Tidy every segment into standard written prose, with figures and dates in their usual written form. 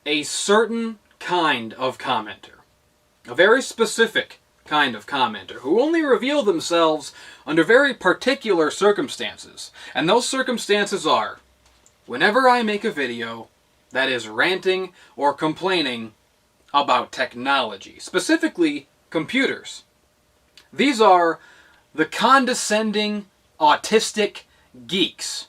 a certain kind of commenter, a very specific kind of commenter, who only reveal themselves under very particular circumstances. And those circumstances are, whenever I make a video that is ranting or complaining about technology, specifically computers. These are the condescending, autistic geeks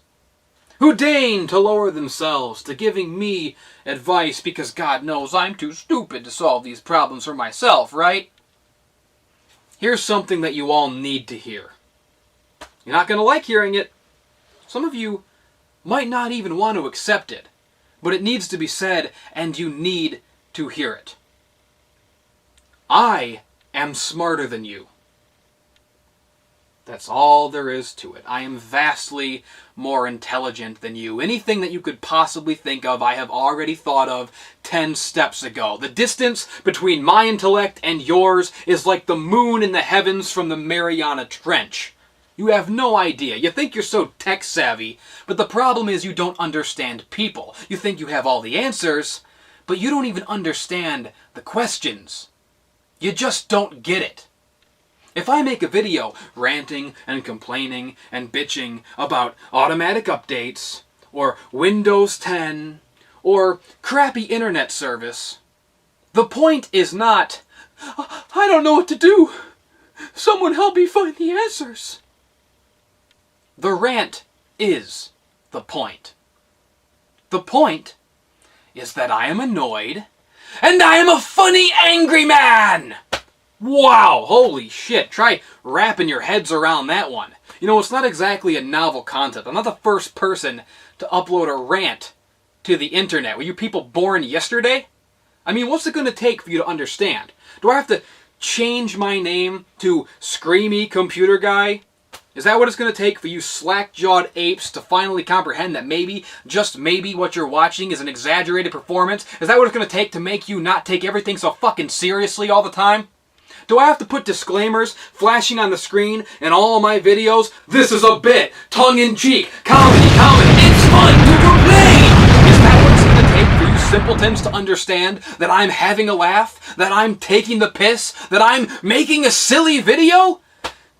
who deign to lower themselves to giving me advice because God knows I'm too stupid to solve these problems for myself, right? Here's something that you all need to hear. You're not going to like hearing it. Some of you might not even want to accept it, but it needs to be said and you need to hear it. I am smarter than you. That's all there is to it. I am vastly more intelligent than you. Anything that you could possibly think of, I have already thought of 10 steps ago. The distance between my intellect and yours is like the moon in the heavens from the Mariana Trench. You have no idea. You think you're so tech savvy, but the problem is you don't understand people. You think you have all the answers, but you don't even understand the questions. You just don't get it. If I make a video ranting and complaining and bitching about automatic updates, or Windows 10, or crappy internet service, the point is not, I don't know what to do. Someone help me find the answers. The rant is the point. The point is that I am annoyed, and I am a funny, angry man! Wow, holy shit, try wrapping your heads around that one. You know, it's not exactly a novel concept. I'm not the first person to upload a rant to the internet. Were you people born yesterday? I mean, what's it going to take for you to understand? Do I have to change my name to Screamy Computer Guy? Is that what it's going to take for you slack-jawed apes to finally comprehend that maybe, just maybe, what you're watching is an exaggerated performance? Is that what it's going to take to make you not take everything so fucking seriously all the time? Do I have to put disclaimers flashing on the screen in all my videos? This is a bit, tongue-in-cheek, comedy, it's fun to complain! Is that what it's going to take for you simpletons to understand that I'm having a laugh? That I'm taking the piss? That I'm making a silly video?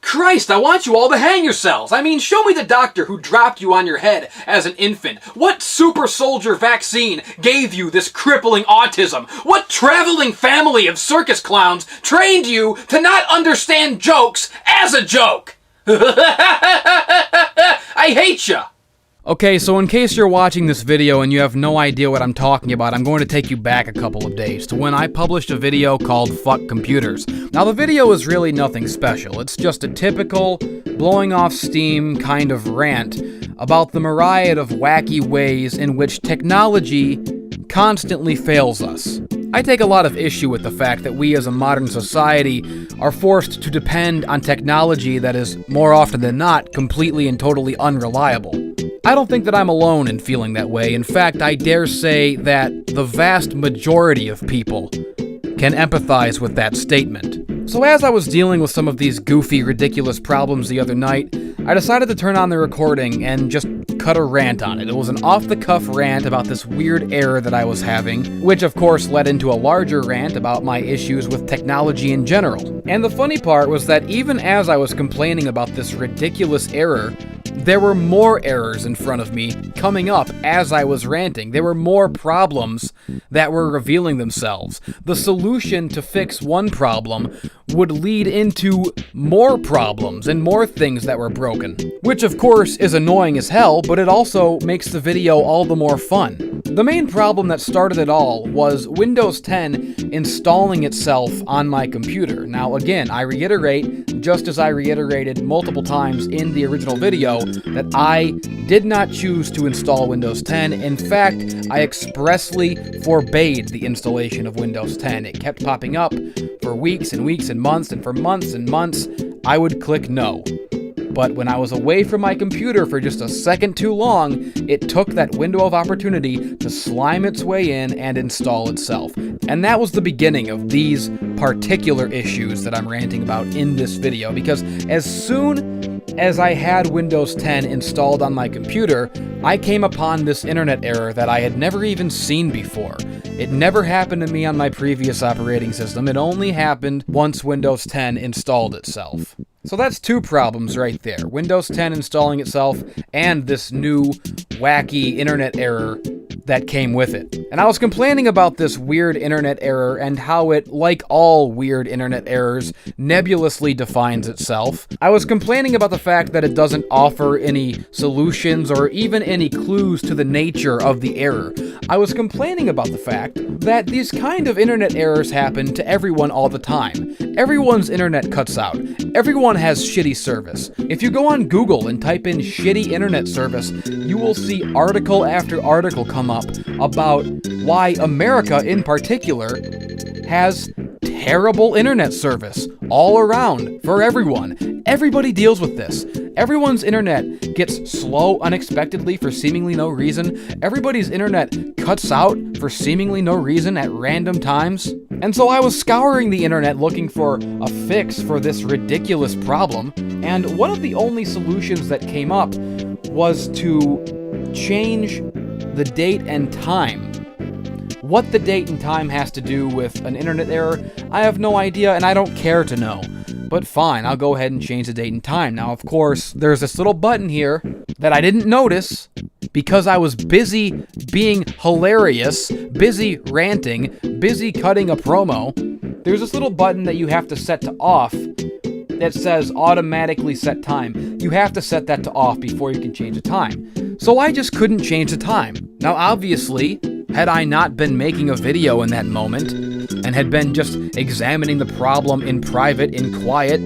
Christ, I want you all to hang yourselves. I mean, show me the doctor who dropped you on your head as an infant. What super soldier vaccine gave you this crippling autism? What traveling family of circus clowns trained you to not understand jokes as a joke? I hate ya. Okay, so in case you're watching this video and you have no idea what I'm talking about, I'm going to take you back a couple of days to when I published a video called Fuck Computers. Now, the video is really nothing special. It's just a typical, blowing off steam kind of rant about the myriad of wacky ways in which technology constantly fails us. I take a lot of issue with the fact that we as a modern society are forced to depend on technology that is, more often than not, completely and totally unreliable. I don't think that I'm alone in feeling that way. In fact, I dare say that the vast majority of people can empathize with that statement. So as I was dealing with some of these goofy, ridiculous problems the other night, I decided to turn on the recording and just cut a rant on it. It was an off-the-cuff rant about this weird error that I was having, which of course led into a larger rant about my issues with technology in general. And the funny part was that even as I was complaining about this ridiculous error, there were more errors in front of me coming up as I was ranting. There were more problems that were revealing themselves. The solution to fix one problem would lead into more problems and more things that were broken. Which of course is annoying as hell, but it also makes the video all the more fun. The main problem that started it all was Windows 10 installing itself on my computer. Now again, I reiterate, just as I reiterated multiple times in the original video, that I did not choose to install Windows 10. In fact, I expressly forbade the installation of Windows 10. It kept popping up for weeks and weeks and months, and for months and months, I would click no. But when I was away from my computer for just a second too long, it took that window of opportunity to slime its way in and install itself. And that was the beginning of these particular issues that I'm ranting about in this video, because as soon as I had Windows 10 installed on my computer, I came upon this internet error that I had never even seen before. It never happened to me on my previous operating system. It only happened once Windows 10 installed itself. So that's two problems right there. Windows 10 installing itself and this new wacky internet error that came with it. And I was complaining about this weird internet error and how it, like all weird internet errors, nebulously defines itself. I was complaining about the fact that it doesn't offer any solutions or even any clues to the nature of the error. I was complaining about the fact that these kind of internet errors happen to everyone all the time. Everyone's internet cuts out. Everyone has shitty service. If you go on Google and type in shitty internet service, you will see article after article come up about why America in particular has terrible internet service all around for everyone. Everybody deals with this. Everyone's internet gets slow unexpectedly for seemingly no reason. Everybody's internet cuts out for seemingly no reason at random times. And so I was scouring the internet looking for a fix for this ridiculous problem, and one of the only solutions that came up was to change the date and time. What the date and time has to do with an internet error, I have no idea, and I don't care to know. But fine, I'll go ahead and change the date and time. Now, of course, there's this little button here that I didn't notice because I was busy being hilarious, busy ranting, busy cutting a promo. There's this little button that you have to set to off that says automatically set time. You have to set that to off before you can change the time. So I just couldn't change the time. Now, obviously, had I not been making a video in that moment, and had been just examining the problem in private, in quiet,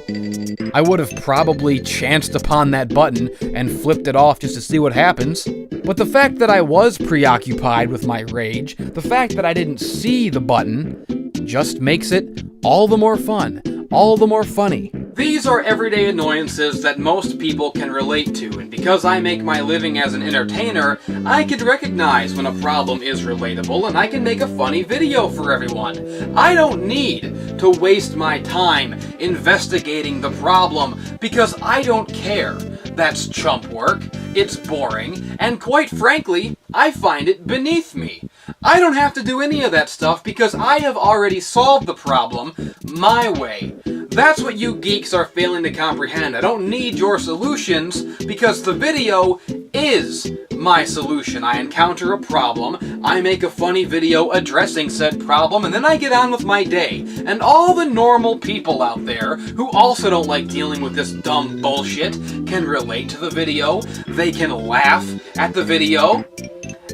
I would have probably chanced upon that button and flipped it off just to see what happens. But the fact that I was preoccupied with my rage, the fact that I didn't see the button, just makes it all the more fun, all the more funny. These are everyday annoyances that most people can relate to, and because I make my living as an entertainer, I can recognize when a problem is relatable and I can make a funny video for everyone. I don't need to waste my time investigating the problem because I don't care. That's chump work, it's boring, and quite frankly, I find it beneath me. I don't have to do any of that stuff because I have already solved the problem my way. That's what you geeks are failing to comprehend. I don't need your solutions because the video is my solution. I encounter a problem, I make a funny video addressing said problem, and then I get on with my day. And all the normal people out there who also don't like dealing with this dumb bullshit can relate to the video, they can laugh at the video,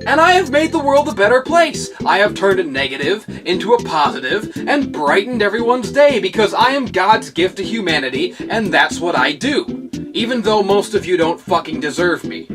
and I have made the world a better place. I have turned a negative into a positive and brightened everyone's day because I am God's gift to humanity, and that's what I do. Even though most of you don't fucking deserve me.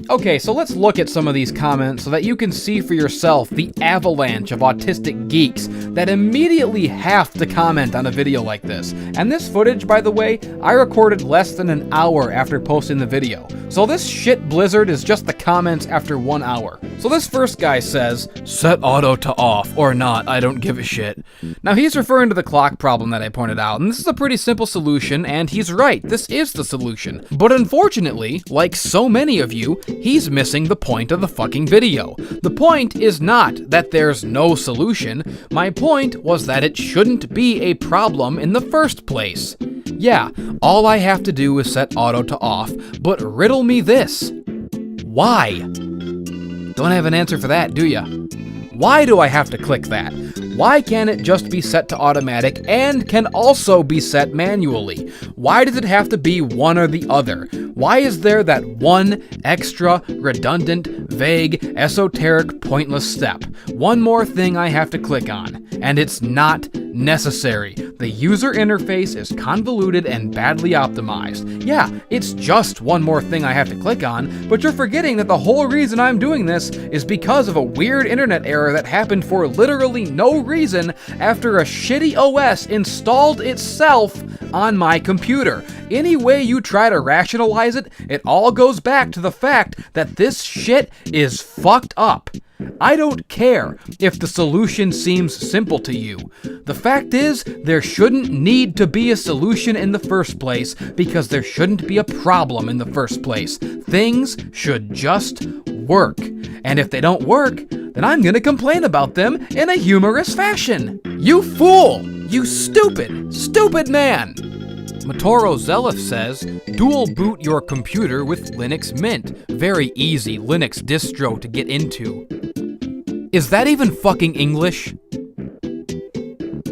Okay, so let's look at some of these comments so that you can see for yourself the avalanche of autistic geeks that immediately have to comment on a video like this. And this footage, by the way, I recorded less than an hour after posting the video. So this shit blizzard is just the comments after 1 hour. So this first guy says, set auto to off, or not, I don't give a shit. Now he's referring to the clock problem that I pointed out, and this is a pretty simple solution, and he's right, this is the solution. But unfortunately, like so many of you, he's missing the point of the fucking video. The point is not that there's no solution, my point was that it shouldn't be a problem in the first place. Yeah, all I have to do is set auto to off, but riddle me this. Why? Don't have an answer for that, do ya? Why do I have to click that? Why can't it just be set to automatic and can also be set manually? Why does it have to be one or the other? Why is there that one extra, redundant, vague, esoteric, pointless step? One more thing I have to click on, and it's not necessary. The user interface is convoluted and badly optimized. Yeah, it's just one more thing I have to click on, but you're forgetting that the whole reason I'm doing this is because of a weird internet error that happened for literally no reason after a shitty OS installed itself on my computer. Any way you try to rationalize it, it all goes back to the fact that this shit is fucked up. I don't care if the solution seems simple to you. The fact is, there shouldn't need to be a solution in the first place because there shouldn't be a problem in the first place. Things should just work. And if they don't work, then I'm gonna complain about them in a humorous fashion. You fool! You stupid, stupid man! Matoro Zelif says, dual boot your computer with Linux Mint. Very easy Linux distro to get into. Is that even fucking English?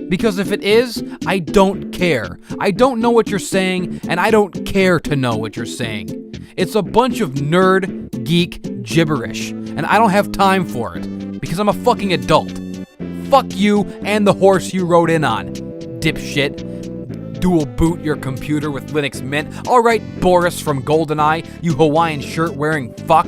Because if it is, I don't care. I don't know what you're saying, and I don't care to know what you're saying. It's a bunch of nerd, geek gibberish, and I don't have time for it, because I'm a fucking adult. Fuck you and the horse you rode in on, dipshit. Dual boot your computer with Linux Mint. Alright, Boris from GoldenEye, you Hawaiian shirt wearing fuck.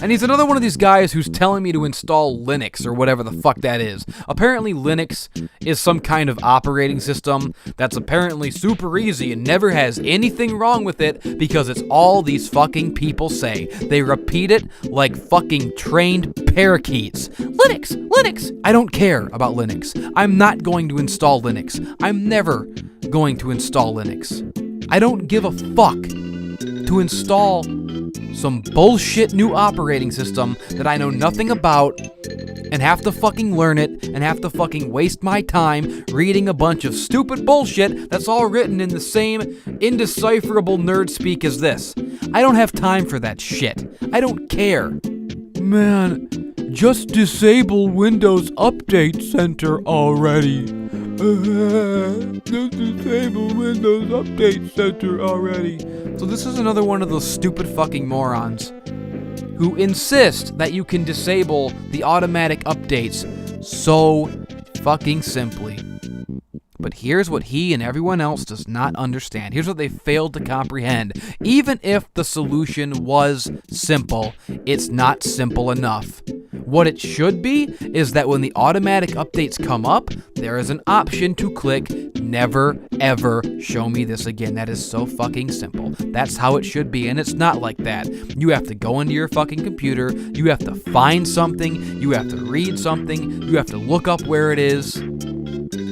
And he's another one of these guys who's telling me to install Linux or whatever the fuck that is. Apparently Linux is some kind of operating system that's apparently super easy and never has anything wrong with it because it's all these fucking people say. They repeat it like fucking trained parakeets. Linux, Linux! I don't care about Linux. I'm not going to install Linux. I'm never going to install Linux. I don't give a fuck to install some bullshit new operating system that I know nothing about and have to fucking learn it and have to fucking waste my time reading a bunch of stupid bullshit that's all written in the same indecipherable nerd speak as this. I don't have time for that shit. I don't care. Man, just disable Windows Update Center already. Just disable Windows Update Center already. So this is another one of those stupid fucking morons who insist that you can disable the automatic updates so fucking simply. But here's what he and everyone else does not understand. Here's what they failed to comprehend. Even if the solution was simple, it's not simple enough. What it should be is that when the automatic updates come up, there is an option to click never ever show me this again. That is so fucking simple. That's how it should be, and it's not like that. You have to go into your fucking computer, you have to find something, you have to read something, you have to look up where it is.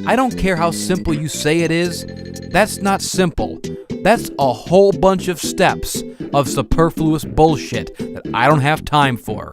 I don't care how simple you say it is. That's not simple. That's a whole bunch of steps of superfluous bullshit that I don't have time for.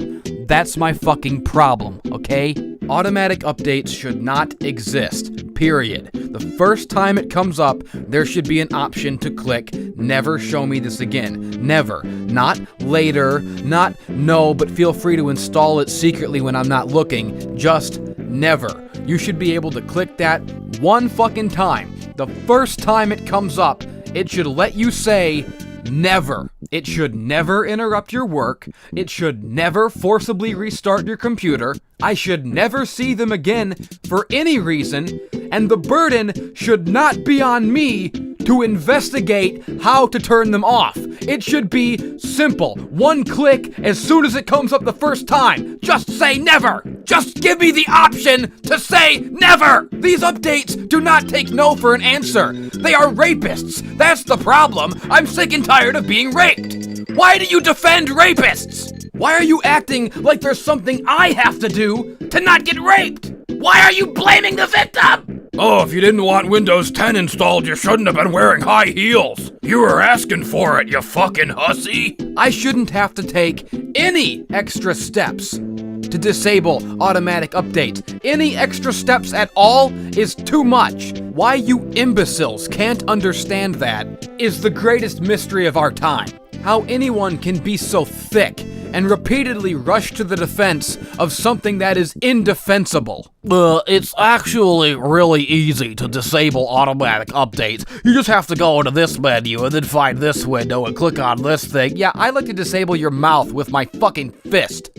That's my fucking problem, okay? Automatic updates should not exist, period. The first time it comes up, there should be an option to click never show me this again. Never. Not later, not no, but feel free to install it secretly when I'm not looking. Just never. You should be able to click that one fucking time. The first time it comes up, it should let you say never. It should never interrupt your work. It should never forcibly restart your computer. I should never see them again for any reason, and the burden should not be on me to investigate how to turn them off. It should be simple. One click as soon as it comes up the first time. Just say never. Just give me the option to say never. These updates do not take no for an answer. They are rapists. That's the problem. I'm sick and tired of being raped. Why do you defend rapists? Why are you acting like there's something I have to do to not get raped? Why are you blaming the victim? Oh, if you didn't want Windows 10 installed, you shouldn't have been wearing high heels. You were asking for it, you fucking hussy. I shouldn't have to take any extra steps to disable automatic updates. Any extra steps at all is too much. Why you imbeciles can't understand that is the greatest mystery of our time. How anyone can be so thick and repeatedly rush to the defense of something that is indefensible. It's actually really easy to disable automatic updates. You just have to go into this menu and then find this window and click on this thing. Yeah, I like to disable your mouth with my fucking fist.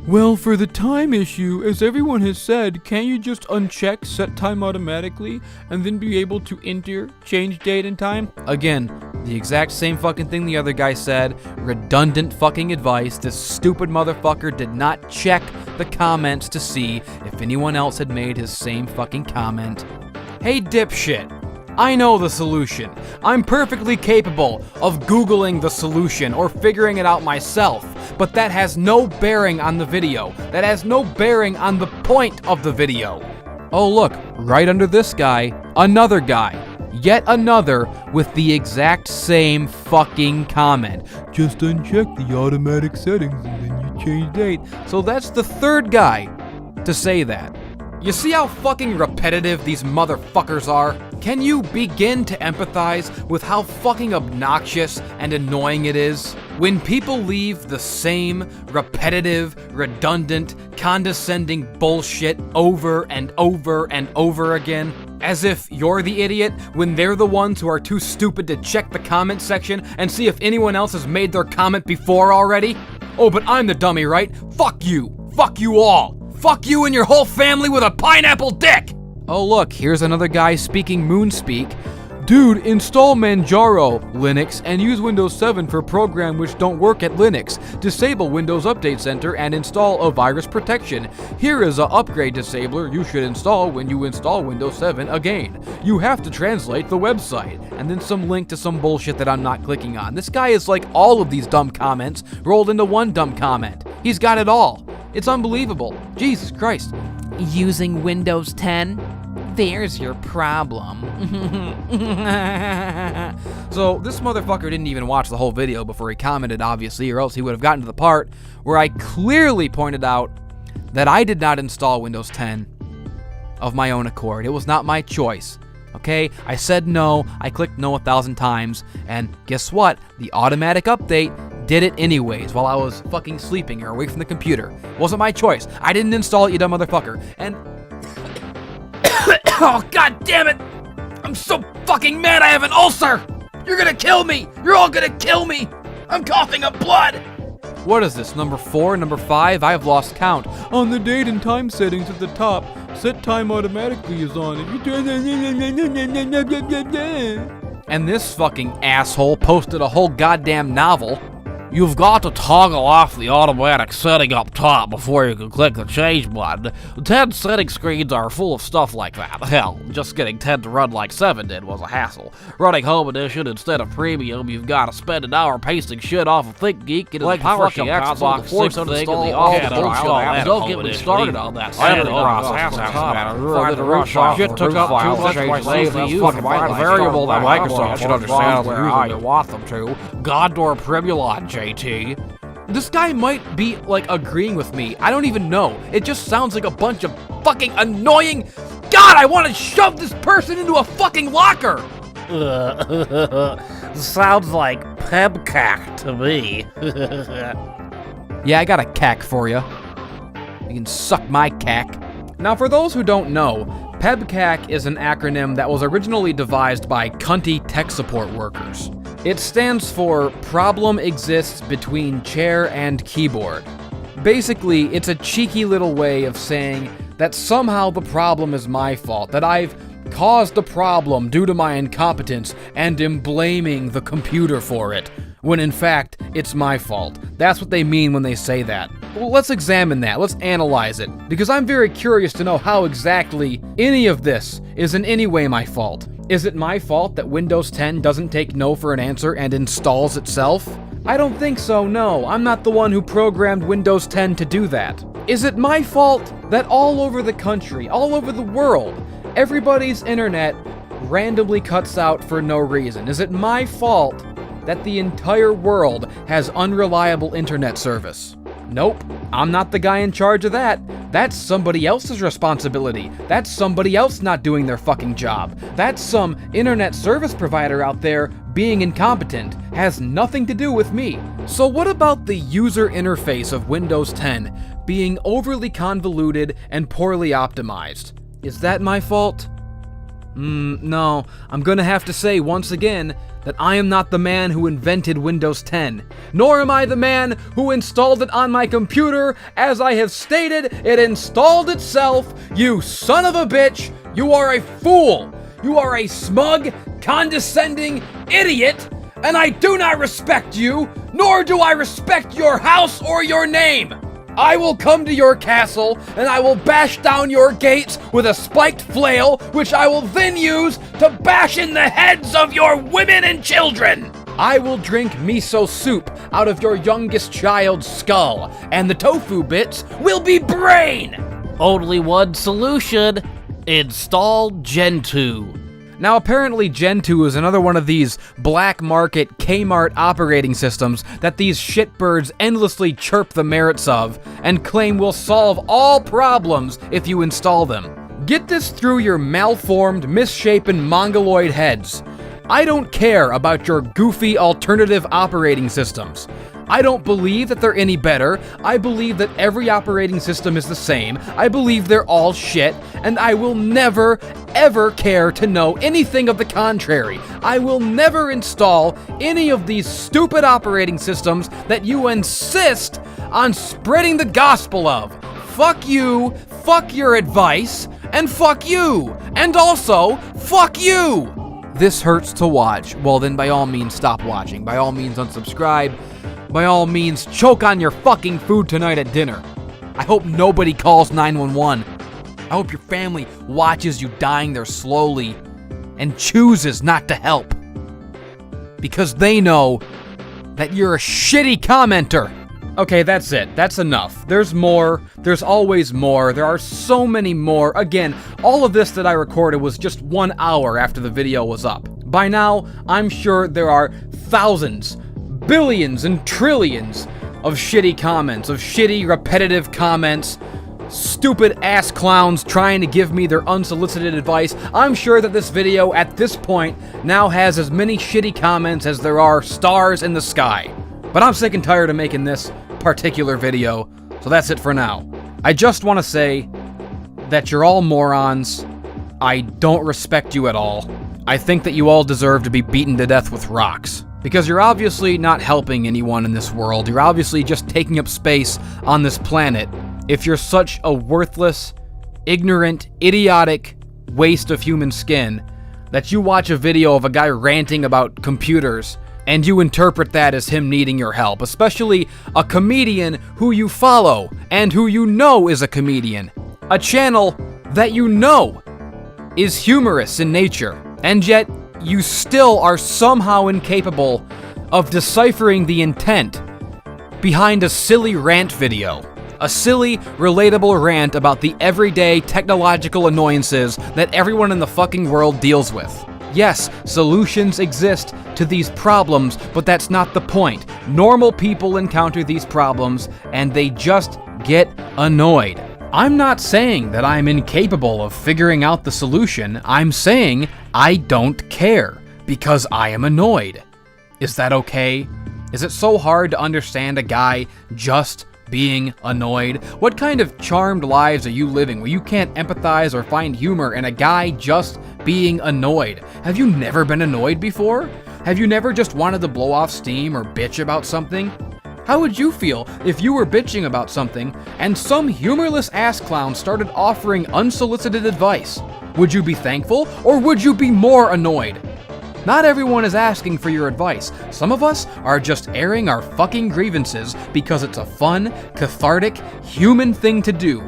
Well, for the time issue, as everyone has said, can't you just uncheck set time automatically and then be able to enter change date and time? Again, the exact same fucking thing the other guy said. Redundant fucking advice. This stupid motherfucker did not check the comments to see if anyone else had made his same fucking comment. Hey dipshit. I know the solution. I'm perfectly capable of Googling the solution or figuring it out myself, but that has no bearing on the video. That has no bearing on the point of the video. Oh look, right under this guy, another guy. Yet another with the exact same fucking comment. Just uncheck the automatic settings and then you change date. So that's the third guy to say that. You see how fucking repetitive these motherfuckers are? Can you begin to empathize with how fucking obnoxious and annoying it is? When people leave the same repetitive, redundant, condescending bullshit over and over and over again, as if you're the idiot when they're the ones who are too stupid to check the comment section and see if anyone else has made their comment before already? Oh, but I'm the dummy, right? Fuck you. Fuck you all. Fuck you and your whole family with a pineapple dick! Oh look, here's another guy speaking Moonspeak. Dude, install Manjaro Linux and use Windows 7 for programs which don't work at Linux. Disable Windows Update Center and install a virus protection. Here is a upgrade disabler you should install when you install Windows 7 again. You have to translate the website. And then some link to some bullshit that I'm not clicking on. This guy is like all of these dumb comments rolled into one dumb comment. He's got it all. It's unbelievable. Jesus Christ. Using Windows 10? There's your problem. So this motherfucker didn't even watch the whole video before he commented, obviously, or else he would have gotten to the part where I clearly pointed out that I did not install Windows 10 of my own accord. It was not my choice. Okay, I said no, I clicked no 1,000 times, and guess what? The automatic update did it anyways while I was fucking sleeping or away from the computer. Wasn't my choice. I didn't install it, you dumb motherfucker. And oh, god damn it! I'm so fucking mad I have an ulcer! You're gonna kill me! You're all gonna kill me! I'm coughing up blood! What is this, number 4, number 5? I've lost count. On the date and time settings at the top, set time automatically is on. If you turn and this fucking asshole posted a whole goddamn novel. You've got to toggle off the automatic setting up top before you can click the change button. 10 setting screens are full of stuff like that. Hell, just getting 10 to run like 7 did was a hassle. Running Home Edition instead of Premium, you've got to spend an hour pasting shit off of ThinkGeek into the PowerShell Xbox to force uninstall all the bullshit. Don't get me started on that setting process. Find the root shit took up too much space for you to find a variable that Microsoft should understand where they want them to. Gondor Primulon, JT. This guy might be, like, agreeing with me. I don't even know. It just sounds like a bunch of fucking annoying... God, I want to shove this person into a fucking locker! Sounds like pebcack to me. Yeah, I got a cack for you. You can suck my cack. Now, for those who don't know, PEBCAC is an acronym that was originally devised by cunty tech support workers. It stands for Problem Exists Between Chair and Keyboard. Basically, it's a cheeky little way of saying that somehow the problem is my fault, that I've caused the problem due to my incompetence and am blaming the computer for it, when in fact, it's my fault. That's what they mean when they say that. Well, let's examine that, let's analyze it, because I'm very curious to know how exactly any of this is in any way my fault. Is it my fault that Windows 10 doesn't take no for an answer and installs itself? I don't think so, no. I'm not the one who programmed Windows 10 to do that. Is it my fault that all over the country, all over the world, everybody's internet randomly cuts out for no reason? Is it my fault that the entire world has unreliable internet service? Nope, I'm not the guy in charge of that. That's somebody else's responsibility. That's somebody else not doing their fucking job. That's some internet service provider out there being incompetent. Has nothing to do with me. So what about the user interface of Windows 10 being overly convoluted and poorly optimized? Is that my fault? No, I'm gonna have to say once again that I am not the man who invented Windows 10, nor am I the man who installed it on my computer. As I have stated, it installed itself. You son of a bitch, you are a fool. You are a smug, condescending idiot, and I do not respect you, nor do I respect your house or your name. I will come to your castle, and I will bash down your gates with a spiked flail, which I will then use to bash in the heads of your women and children. I will drink miso soup out of your youngest child's skull, and the tofu bits will be brain. Only one solution. Install Gentoo. Now apparently Gen 2 is another one of these black market Kmart operating systems that these shitbirds endlessly chirp the merits of and claim will solve all problems if you install them. Get this through your malformed, misshapen mongoloid heads. I don't care about your goofy alternative operating systems. I don't believe that they're any better. I believe that every operating system is the same. I believe they're all shit, and I will never, ever care to know anything of the contrary. I will never install any of these stupid operating systems that you insist on spreading the gospel of. Fuck you, fuck your advice, and fuck you, and also, fuck you! This hurts to watch. Well then by all means stop watching. By all means unsubscribe. By all means, choke on your fucking food tonight at dinner. I hope nobody calls 911. I hope your family watches you dying there slowly and chooses not to help. Because they know that you're a shitty commenter. Okay, that's it. That's enough. There's more. There's always more. There are so many more. Again, all of this that I recorded was just 1 hour after the video was up. By now, I'm sure there are thousands, billions and trillions of shitty comments, of shitty repetitive comments, stupid ass clowns trying to give me their unsolicited advice. I'm sure that this video at this point now has as many shitty comments as there are stars in the sky. But I'm sick and tired of making this particular video, so that's it for now. I just want to say that you're all morons. I don't respect you at all. I think that you all deserve to be beaten to death with rocks. Because you're obviously not helping anyone in this world. You're obviously just taking up space on this planet. If you're such a worthless, ignorant, idiotic waste of human skin that you watch a video of a guy ranting about computers and you interpret that as him needing your help, especially a comedian who you follow and who you know is a comedian. A channel that you know is humorous in nature, and yet you still are somehow incapable of deciphering the intent behind a silly rant video. A silly, relatable rant about the everyday technological annoyances that everyone in the fucking world deals with. Yes, solutions exist to these problems, but that's not the point. Normal people encounter these problems, and they just get annoyed. I'm not saying that I'm incapable of figuring out the solution. I'm saying I don't care, because I am annoyed. Is that okay? Is it so hard to understand a guy just being annoyed? What kind of charmed lives are you living where you can't empathize or find humor in a guy just being annoyed? Have you never been annoyed before? Have you never just wanted to blow off steam or bitch about something? How would you feel if you were bitching about something and some humorless ass clown started offering unsolicited advice? Would you be thankful or would you be more annoyed? Not everyone is asking for your advice. Some of us are just airing our fucking grievances because it's a fun, cathartic, human thing to do.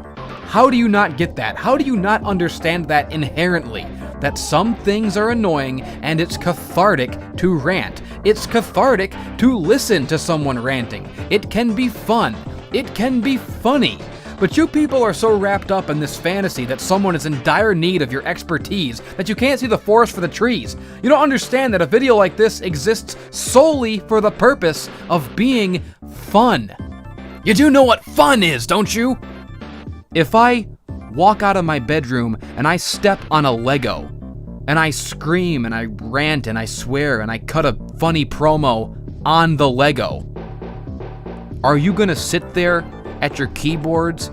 How do you not get that? How do you not understand that inherently? That some things are annoying and it's cathartic to rant. It's cathartic to listen to someone ranting. It can be fun. It can be funny. But you people are so wrapped up in this fantasy that someone is in dire need of your expertise that you can't see the forest for the trees. You don't understand that a video like this exists solely for the purpose of being fun. You do know what fun is, don't you? If I walk out of my bedroom and I step on a Lego, and I scream and I rant and I swear and I cut a funny promo on the Lego, are you gonna sit there at your keyboards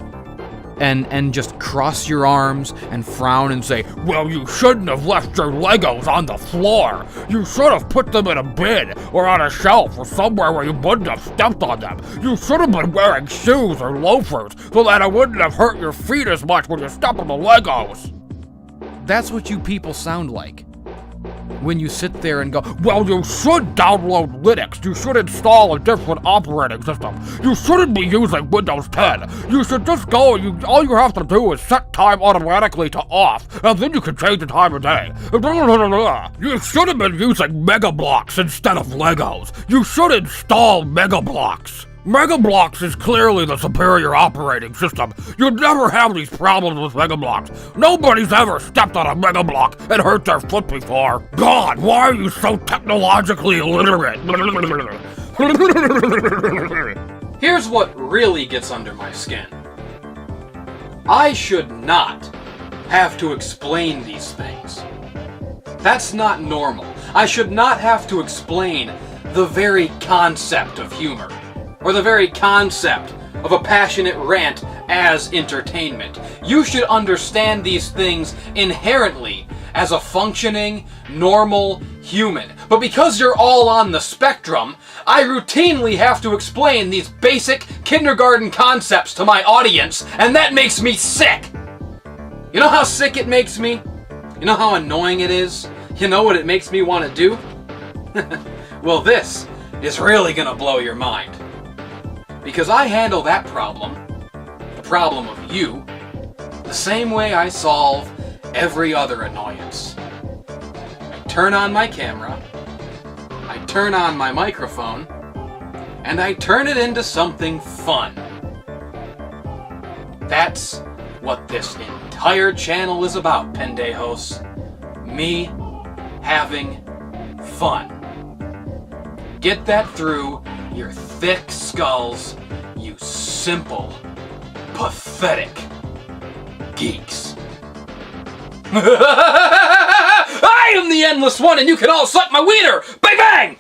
and just cross your arms and frown and say, well, you shouldn't have left your Legos on the floor. You should have put them in a bin or on a shelf or somewhere where you wouldn't have stepped on them. You should have been wearing shoes or loafers so that it wouldn't have hurt your feet as much when you step on the Legos. That's what you people sound like when you sit there and go, well, you should download Linux. You should install a different operating system. You shouldn't be using Windows 10. You should just go, all you have to do is set time automatically to off, and then you can change the time of day. You should have been using Mega Bloks instead of Legos. You should install Mega Bloks. Mega Bloks is clearly the superior operating system. You'd never have these problems with Mega Bloks. Nobody's ever stepped on a Mega Blok and hurt their foot before. God, why are you so technologically illiterate? Here's what really gets under my skin. I should not have to explain these things. That's not normal. I should not have to explain the very concept of humor, or the very concept of a passionate rant as entertainment. You should understand these things inherently as a functioning, normal human. But because you're all on the spectrum, I routinely have to explain these basic kindergarten concepts to my audience, and that makes me sick. You know how sick it makes me? You know how annoying it is? You know what it makes me want to do? Well, this is really gonna blow your mind. Because I handle that problem, the problem of you, the same way I solve every other annoyance. I turn on my camera, I turn on my microphone, and I turn it into something fun. That's what this entire channel is about, pendejos. Me having fun. Get that through your thick skulls, you simple, pathetic geeks. I am the Endless One, and you can all suck my wiener! Bang bang!